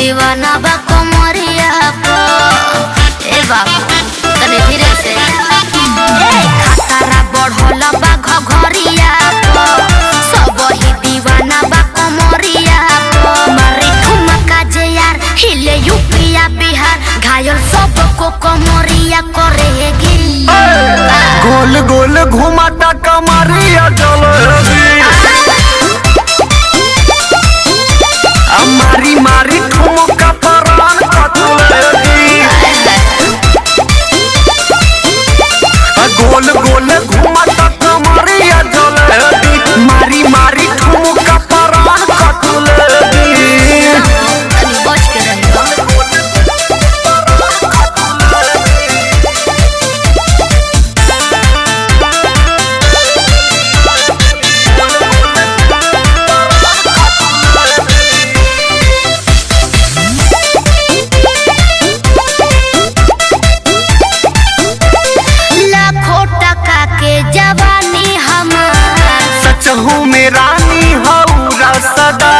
दीवाना बा कमरिया को। ए बाबू तने धीरे से खतरा बढ़ल बा घघरिया को। सब ही दीवाना बा कमरिया को। मारे ठुमका जे यार हिले यूपिया बिहार घायल सबको कमरिया करेगी। गोल गोल घुमाता कमरिया जलेबी मारी मारी ठुमका परान कतलेगी। गोल गोल घुमाता कमरिया जलेबी मारी मारी ठुमका परान कतलेगी। बच के रहियो। जवानी हमार सच हूँ में रानी हौरा सदा।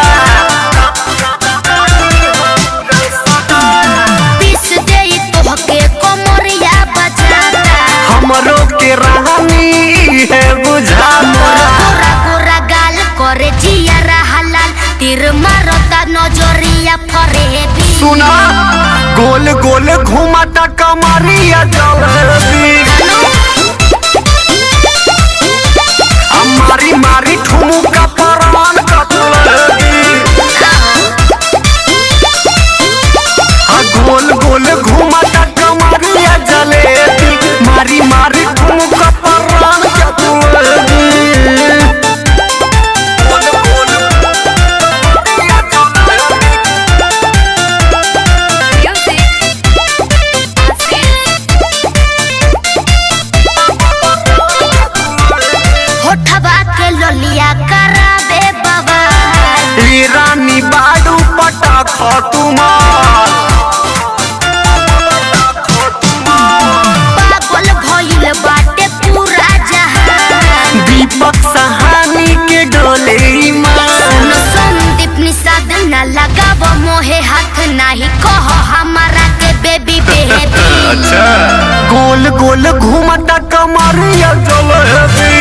पीस दे तोहके कमरिया बजाता। हमरो के रानी है बुझा। गोरा गोरा गाल करे जिया हलाल तीर मारता नजरिया फरेबी। सुना गोल गोल घुमाता कमरिया जलेबी मारी मारी ठुमका परान कतलेगी। गोल गोल घुमाता कमरिया जलेबी मारी मारी ठुमका परान कतलेगी। होठबा के लोलिया कराबे बाबा। रानी बाडू पटा खटुमार पागल भइल बाटे पूरा जहां। दीपक सहानी के डोले ईमान। संदीप निषाद न लगाव मोहे हाथ नाही कह हमारा के बेबी बेबी। अच्छा गोल गोल घुमाता कमरिया जलेबी